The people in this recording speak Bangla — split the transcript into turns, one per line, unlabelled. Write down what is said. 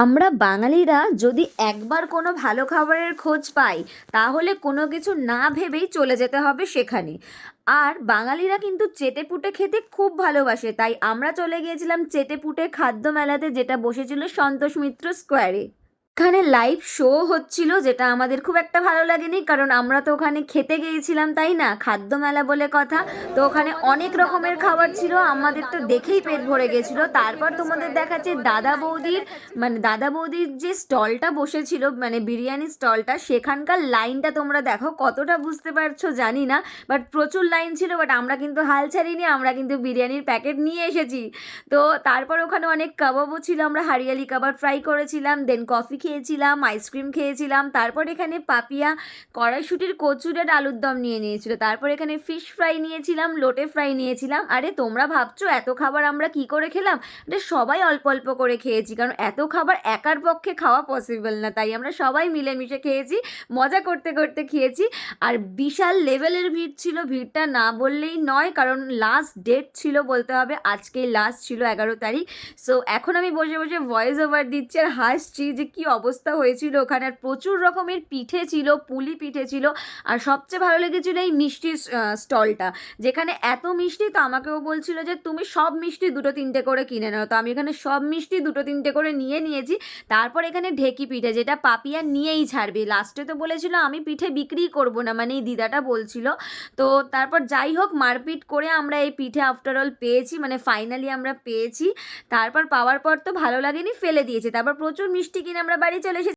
আমরা বাঙালিরা যদি একবার কোনো ভালো খাবারের খোঁজ পাই তাহলে কোনো কিছু না ভেবেই চলে যেতে হবে সেখানে। আর বাঙালিরা কিন্তু চেটেপুটে খেতে খুব ভালোবাসে, তাই আমরা চলে গিয়েছিলাম চেটেপুটে খাদ্য মেলাতে, যেটা বসেছিল সন্তোষ মিত্র স্কোয়ারে। ওখানে লাইভ শো হচ্ছিল, যেটা আমাদের খুব একটা ভালো লাগেনি, কারণ আমরা তো ওখানে খেতে গিয়েছিলাম, তাই না? খাদ্য মেলা বলে কথা। তো ওখানে অনেক রকমের খাবার ছিল, আমাদের তো দেখেই পেট ভরে গেছিল। তারপর তোমাদের দেখাচ্ছে দাদা বৌদির যে স্টলটা বসেছিল, মানে বিরিয়ানি স্টলটা, সেখানকার লাইনটা তোমরা দেখো, কতটা বুঝতে পারছো জানি না, বাট প্রচুর লাইন ছিল। বাট আমরা কিন্তু হাল ছাড়িনি, আমরা কিন্তু বিরিয়ানির প্যাকেট নিয়ে এসেছি। তো তারপর ওখানে অনেক কাবাবও ছিল, আমরা হারিয়ালি কাবাব ফ্রাই করেছিলাম, দেন কফি খেয়েছিলাম, আইসক্রিম খেয়েছিলাম। তারপর এখানে পাপিয়া কড়াইশুটির কচুরের আলুর দম নিয়ে নিয়েছিল। তারপর এখানে ফিশ ফ্রাই নিয়েছিলাম, লোটে ফ্রাই নিয়েছিলাম। আরে তোমরা ভাবছো এত খাবার আমরা কি করে খেলাম? এটা সবাই অল্প অল্প করে খেয়েছি, কারণ এত খাবার একার পক্ষে খাওয়া পসিবল না, তাই আমরা সবাই মিলেমিশে খেয়েছি, মজা করতে করতে খেয়েছি। আর বিশাল লেভেলের ভিড় ছিল, ভিড়টা না বললেই নয়, কারণ লাস্ট ডেট ছিল বলতে হবে, আজকেই লাস্ট ছিল 11 তারিখ। সো এখন আমি বসে বসে ভয়েস ওভার দিচ্ছি আর হাসছি যে কি অবস্থা হয়েছিল ওখানে। আর প্রচুর রকমের পিঠে ছিল, পুলি পিঠে ছিল। আর সবচেয়ে ভালো লেগেছিল এই মিষ্টির স্টলটা, যেখানে এত মিষ্টি, তো আমাকেও বলছিল যে তুমি সব মিষ্টি দুটো তিনটে করে কিনে নাও। তো আমি এখানে সব মিষ্টি দুটো তিনটে করে নিয়ে নিয়েছি। তারপর এখানে ঢেকি পিঠে, যেটা পাপিয়া নিয়েই ছাড়বে, লাস্টে তো বলেছিল আমি পিঠে বিক্রি করব না, মানে এই দিদাটা বলছিল। তো তারপর যাই হোক, মারপিট করে আমরা এই পিঠে আফটার অল পেয়েছি, মানে ফাইনালি আমরা পেয়েছি। তারপর পাওয়ার পর তো ভালো লাগেনি, ফেলে দিয়েছি। তারপর প্রচুর মিষ্টি কিনে আমরা বাড়ি চলে এসেছি।